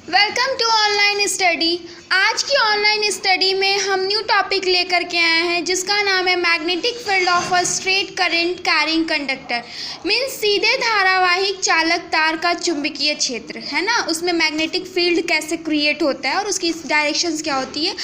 Welcome to online study. आज की online study में हम न्यू टॉपिक लेकर के आए हैं जिसका नाम है magnetic field of a straight current carrying conductor. Means सीधे धारावाहिक चालक तार का चुंबकीय क्षेत्र है ना, उसमें मैग्नेटिक फील्ड कैसे क्रिएट होता है और उसकी डायरेक्शंस क्या होती है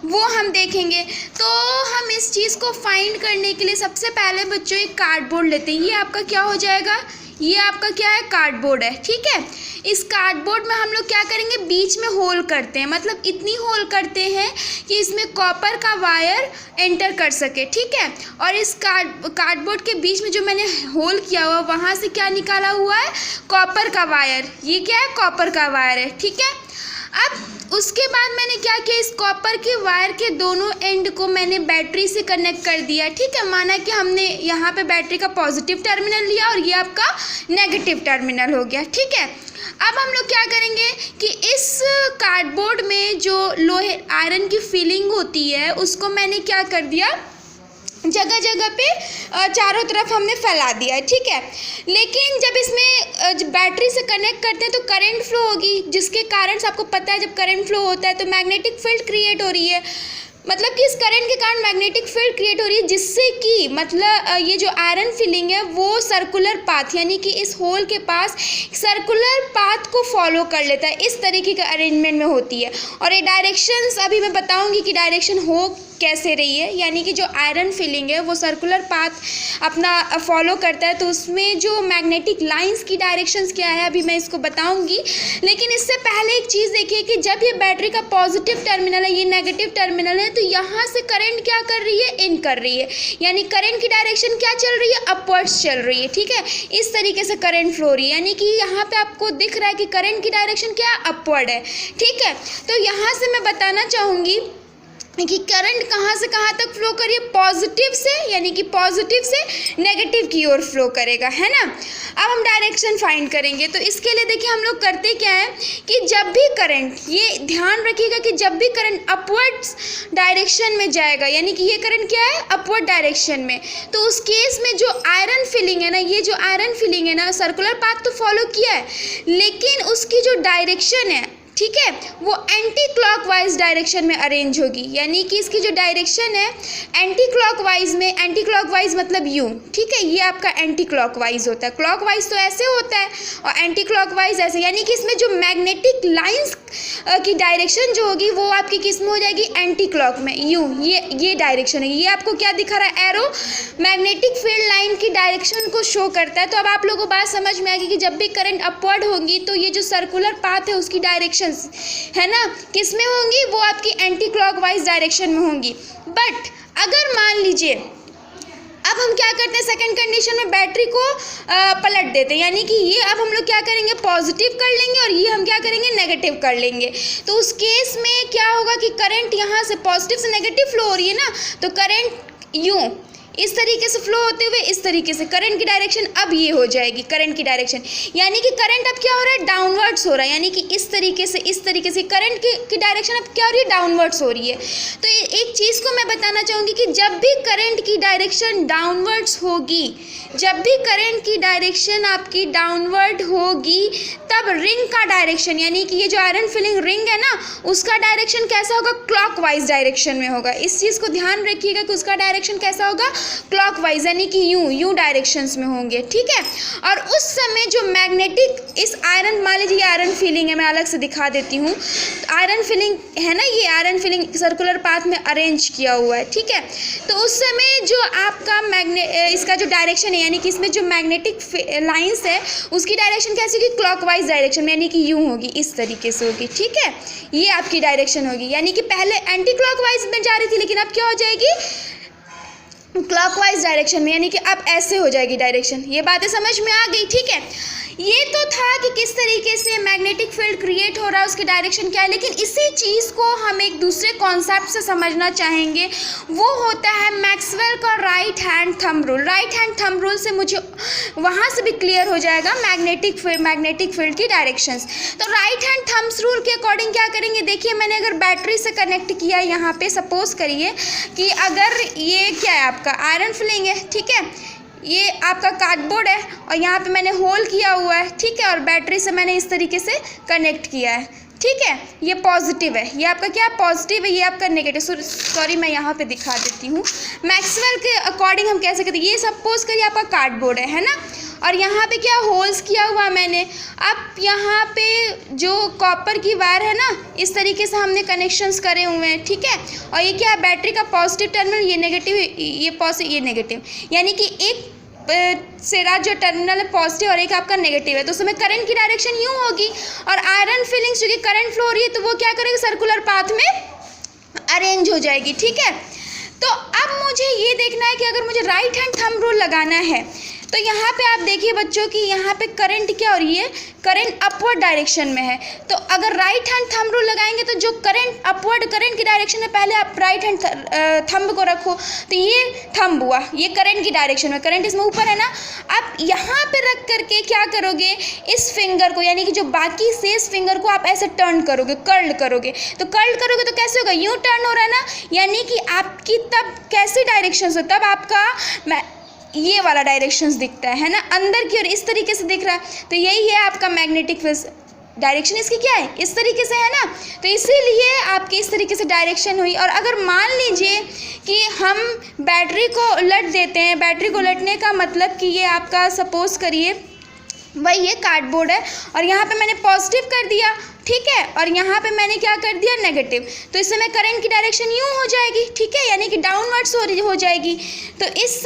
वो हम देखेंगे। तो हम इस चीज़ को फाइंड करने के लिए सबसे पहले बच्चों एक कार्डबोर्ड लेते हैं। ये आपका क्या हो जाएगा, ये आपका क्या है, कार्डबोर्ड है। ठीक है, इस कार्डबोर्ड में हम लोग क्या करेंगे, बीच में होल करते हैं, मतलब इतनी होल करते हैं कि इसमें कॉपर का वायर एंटर कर सके। ठीक है, और इस कार्डबोर्ड के बीच में जो मैंने होल किया हुआ वहाँ से क्या निकाला हुआ है, कॉपर का वायर। ये क्या है, कॉपर का वायर है। ठीक है, अब उसके बाद मैंने क्या किया, इस कॉपर के वायर के दोनों एंड को मैंने बैटरी से कनेक्ट कर दिया। ठीक है, माना कि हमने यहाँ पे बैटरी का पॉजिटिव टर्मिनल लिया और ये आपका नेगेटिव टर्मिनल हो गया। ठीक है, अब हम लोग क्या करेंगे कि इस कार्डबोर्ड में जो लोहे आयरन की फीलिंग होती है उसको मैंने क्या कर दिया, जगह जगह पे चारों तरफ हमने फैला दिया है। ठीक है, लेकिन जब इसमें बैटरी से कनेक्ट करते हैं तो करंट फ्लो होगी, जिसके कारण आपको पता है जब करंट फ्लो होता है तो मैग्नेटिक फील्ड क्रिएट हो रही है। मतलब कि इस करंट के कारण मैग्नेटिक फील्ड क्रिएट हो रही है, जिससे कि मतलब ये जो आयरन फिलिंग है वो सर्कुलर पाथ, यानी कि इस होल के पास सर्कुलर पाथ को फॉलो कर लेता है। इस तरीके के अरेंजमेंट में होती है। और ये डायरेक्शंस अभी मैं बताऊंगी कि डायरेक्शन हो कैसे रही है, यानी कि जो आयरन फिलिंग है वो सर्कुलर पाथ अपना फॉलो करता है, तो उसमें जो मैग्नेटिक लाइंस की डायरेक्शंस क्या है अभी मैं इसको बताऊंगी। लेकिन इससे पहले एक चीज़ देखिए कि जब ये बैटरी का पॉजिटिव टर्मिनल है, ये नेगेटिव टर्मिनल है, तो यहाँ से करंट क्या कर रही है, इन कर रही है, यानी करंट की डायरेक्शन क्या चल रही है, अपवर्ड्स चल रही है। ठीक है, इस तरीके से करंट फ्लो रही है, यानी कि यहाँ पे आपको दिख रहा है कि करंट की डायरेक्शन क्या है, अपवर्ड है। ठीक है, तो यहाँ से मैं बताना चाहूँगी कि करंट कहाँ से कहाँ तक फ्लो करिए, पॉजिटिव से, यानी कि पॉजिटिव से नेगेटिव की ओर फ्लो करेगा, है ना। अब हम डायरेक्शन फाइंड करेंगे, तो इसके लिए देखिए हम लोग करते क्या है कि जब भी करंट, ये ध्यान रखिएगा कि जब भी करंट अपवर्ड्स डायरेक्शन में जाएगा, यानी कि ये करंट क्या है, अपवर्ड डायरेक्शन में, तो उस केस में जो आयरन फिलिंग है ना, ये जो आयरन फिलिंग है ना, सर्कुलर पाथ तो फॉलो किया है, लेकिन उसकी जो डायरेक्शन है, ठीक है, वो एंटी क्लॉकवाइज डायरेक्शन में अरेंज होगी। यानी कि इसकी जो डायरेक्शन है एंटी क्लॉकवाइज में, एंटी क्लॉकवाइज मतलब यूँ। ठीक है, ये आपका एंटी क्लॉकवाइज होता है, क्लॉकवाइज तो ऐसे होता है और एंटी क्लॉकवाइज ऐसे, यानी कि इसमें जो मैग्नेटिक लाइंस की डायरेक्शन जो होगी वो आपकी किस में हो जाएगी, एंटी क्लॉक में, यूँ। ये डायरेक्शन है, ये आपको क्या दिखा रहा है, एरो मैग्नेटिक फील्ड लाइन की डायरेक्शन को शो करता है। तो अब आप लोगों को बात समझ में आएगी कि जब भी करंट अपवर्ड होगी तो ये जो सर्कुलर पाथ है उसकी डायरेक्शन है ना किस में होंगी, वो आपकी एंटी क्लॉकवाइज डायरेक्शन में होंगी। बट अगर मान लीजिए अब हम क्या करते हैं, सेकंड कंडीशन में बैटरी को पलट देते हैं, यानी कि ये अब हम लोग क्या करेंगे, पॉजिटिव कर लेंगे और ये हम क्या करेंगे, नेगेटिव कर लेंगे। तो उस केस में क्या होगा कि करंट यहाँ से पॉजिटिव से नेगेटिव फ्लो हो रही है ना, तो करंट यूँ इस तरीके से फ्लो होते हुए इस तरीके से करंट की डायरेक्शन अब ये हो जाएगी, करंट की डायरेक्शन, यानी कि करंट अब क्या हो रहा है, डाउनवर्ड्स हो रहा है, यानी कि इस तरीके से करंट की डायरेक्शन अब क्या हो रही है, डाउनवर्ड्स हो रही है। तो एक चीज़ को मैं बताना चाहूँगी कि जब भी करंट की डायरेक्शन डाउनवर्ड्स होगी, जब भी करंट की डायरेक्शन आपकी डाउनवर्ड होगी, तब रिंग का डायरेक्शन, यानी कि ये जो आयरन फिलिंग रिंग है ना, उसका डायरेक्शन कैसा होगा, क्लॉकवाइज डायरेक्शन में होगा। इस चीज़ को ध्यान रखिएगा कि उसका डायरेक्शन कैसा होगा, क्लॉकवाइज, यानी कि यूं डायरेक्शंस में होंगे। ठीक है, और उस समय जो मैग्नेटिक इस आयरन, मान लीजिए आयरन फिलिंग है, मैं अलग से दिखा देती हूँ, आयरन फिलिंग है ना, ये आयरन फिलिंग सर्कुलर पाथ में अरेंज किया हुआ है। ठीक है, तो उस समय जो आपका इसका जो डायरेक्शन है, यानी कि इसमें जो मैग्नेटिक लाइंस है उसकी डायरेक्शन कैसी होगी, क्लॉकवाइज डायरेक्शन में, यानी कि यूँ होगी, इस तरीके से होगी। ठीक है, ये आपकी डायरेक्शन होगी, यानी कि पहले एंटी क्लॉकवाइज में जा रही थी लेकिन अब क्या हो जाएगी, क्लॉकवाइज डायरेक्शन में, यानी कि अब ऐसे हो जाएगी डायरेक्शन। ये बातें समझ में आ गई। ठीक है, ये तो था कि किस तरीके से मैग्नेटिक फील्ड क्रिएट हो रहा है, उसकी डायरेक्शन क्या है, लेकिन इसी चीज़ को हम एक दूसरे कॉन्सेप्ट से समझना चाहेंगे, वो होता है मैक्सवेल का right hand thumb rule. Right hand thumb rule से मुझे वहाँ से भी क्लियर हो जाएगा मैग्नेटिक फील्ड की डायरेक्शंस। तो राइट हैंड थंब्स रूल के अकॉर्डिंग क्या करेंगे, देखिए मैंने अगर बैटरी से कनेक्ट किया है यहाँ पे, सपोज करिए कि अगर ये क्या है आपका आयरन फिलिंग है, ठीक है, ये आपका कार्डबोर्ड है और यहाँ पे मैंने होल किया हुआ है, ठीक है, और बैटरी से मैंने इस तरीके से कनेक्ट किया है। ठीक है, ये पॉजिटिव है, ये आपका क्या पॉजिटिव है, ये आपका नेगेटिव। सॉरी मैं यहाँ पे दिखा देती हूँ। मैक्सवेल के अकॉर्डिंग हम कैसे करते हैं, ये सपोज करिए आपका कार्डबोर्ड है ना, और यहाँ पे क्या होल्स किया हुआ मैंने। अब यहाँ पे जो कॉपर की वायर है ना, इस तरीके से हमने कनेक्शंस करे हुए हैं, ठीक है। और ये क्या है, बैटरी का पॉजिटिव टर्मिनल, ये नेगेटिव, ये पॉजिटिव, ये नेगेटिव, यानी कि एक सेरा जो टर्मिनल है पॉजिटिव और एक आपका नेगेटिव है, तो उसमें करंट की डायरेक्शन यूँ होगी। और आयरन फिलिंग्स जो कि करंट फ्लो हो रही है, तो वो क्या करेगी, सर्कुलर पाथ में अरेंज हो जाएगी, ठीक है। तो अब मुझे ये देखना है कि अगर मुझे राइट हैंड थंब रूल लगाना है, तो यहाँ पे आप देखिए बच्चों कि यहाँ पे करंट क्या हो रही है, करंट अपवर्ड डायरेक्शन में है। तो अगर राइट हैंड थंब रूल लगाएंगे तो जो करंट अपवर्ड करंट की डायरेक्शन में, पहले आप राइट हैंड थंब को रखो, तो ये थंब हुआ, ये करंट की डायरेक्शन में, करंट इसमें ऊपर है ना। आप यहाँ पे रख करके क्या करोगे, इस फिंगर को यानी कि जो बाकी शेष फिंगर को आप ऐसे टर्न करोगे, कर्ल करोगे। तो कर्ल करोगे तो कैसे होगा, यूँ टर्न हो रहा है ना, यानी कि आपकी तब कैसी डायरेक्शन हो, तब आपका ये वाला डायरेक्शंस दिखता है ना, अंदर की ओर इस तरीके से दिख रहा है। तो यही है आपका मैग्नेटिक फील्ड, डायरेक्शन इसकी क्या है, इस तरीके से है ना। तो इसीलिए आपकी इस तरीके से डायरेक्शन हुई। और अगर मान लीजिए कि हम बैटरी को उलट देते हैं, बैटरी को उलटने का मतलब कि ये आपका सपोज करिए वही ये कार्डबोर्ड है, और यहाँ पे मैंने पॉजिटिव कर दिया, ठीक है, और यहाँ पे मैंने क्या कर दिया, नेगेटिव। तो इस समय करंट की डायरेक्शन यूँ हो जाएगी, ठीक है, यानी कि डाउनवर्ड्स हो जाएगी। तो इस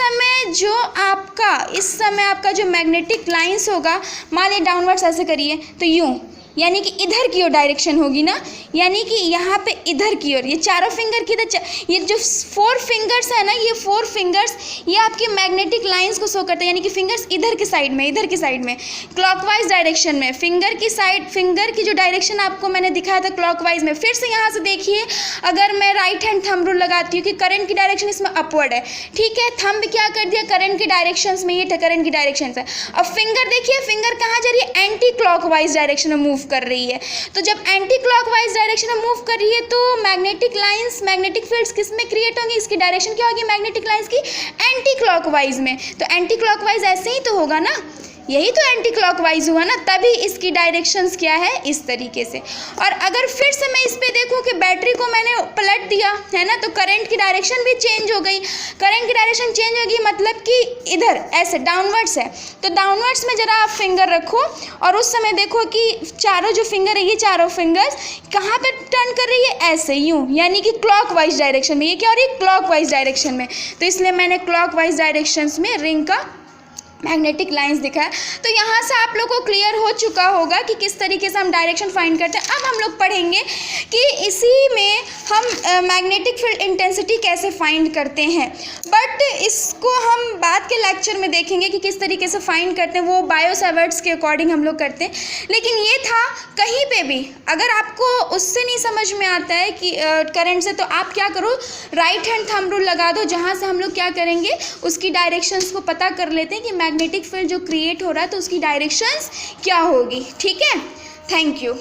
समय आपका जो मैग्नेटिक लाइंस होगा, मान लीजिए डाउनवर्ड्स ऐसे करिए तो यूँ, यानी कि इधर की ओर डायरेक्शन होगी ना, यानी कि यहाँ पे इधर की ओर, ये चारों फिंगर की ये जो 4 फिंगर्स है ना, ये 4 फिंगर्स ये आपके मैग्नेटिक लाइंस को शो करते हैं, यानी कि फिंगर्स इधर की साइड में क्लॉकवाइज डायरेक्शन में, फिंगर की जो डायरेक्शन आपको मैंने दिखाया था क्लॉकवाइज में। फिर से यहाँ से देखिए, अगर मैं राइट हैंड थंब रूल लगाती हूँ कि करंट की डायरेक्शन इसमें अपवर्ड है, ठीक है, थंब क्या कर दिया, करंट की डायरेक्शन में, ये करंट की डायरेक्शन है। अब फिंगर देखिए, फिंगर कहाँ जा रही है, एंटी क्लॉकवाइज डायरेक्शन में मूव कर रही है। तो जब एंटी क्लॉकवाइज डायरेक्शन में मूव कर रही है तो मैग्नेटिक लाइंस, मैग्नेटिक फील्ड्स किस में क्रिएट होंगी, इसकी डायरेक्शन क्या होगी, मैग्नेटिक लाइंस की एंटी क्लॉकवाइज में। तो एंटी क्लॉकवाइज ऐसे ही तो होगा ना, यही तो एंटी क्लॉकवाइज हुआ ना, तभी इसकी डायरेक्शंस क्या है, इस तरीके से। और अगर फिर से मैं इस पे देखूं कि बैटरी को मैंने पलट दिया है ना, तो करंट की डायरेक्शन भी चेंज हो गई। करंट की डायरेक्शन चेंज होगी मतलब कि इधर ऐसे डाउनवर्ड्स है, तो डाउनवर्ड्स में ज़रा आप फिंगर रखो और उस समय देखो कि चारों जो फिंगर है, ये चारों फिंगर्स कहाँ पर टर्न कर रही है, ऐसे यूँ, यानी कि क्लॉकवाइज डायरेक्शन में। ये क्या हो रही है, क्लॉकवाइज डायरेक्शन में। तो इसलिए मैंने क्लॉकवाइज डायरेक्शंस में रिंग का मैग्नेटिक लाइंस दिखा है। तो यहाँ से आप लोगों को क्लियर हो चुका होगा कि किस तरीके से हम डायरेक्शन फाइंड करते हैं। अब हम लोग पढ़ेंगे कि इसी में हम मैग्नेटिक फील्ड इंटेंसिटी कैसे फाइंड करते हैं, बट इसको हम बाद के लेक्चर में देखेंगे कि किस तरीके से फाइंड करते हैं, वो बायो सेवर्ट्स के अकॉर्डिंग हम लोग करते हैं। लेकिन ये था, कहीं पे भी अगर आपको उससे नहीं समझ में आता है कि करंट से, तो आप क्या करो, राइट हैंड थंब रूल लगा दो, जहाँ से हम लोग क्या करेंगे, उसकी डायरेक्शंस को पता कर लेते हैं कि मैग्नेटिक फील्ड जो क्रिएट हो रहा है तो उसकी डायरेक्शंस क्या होगी, ठीक है। Thank you.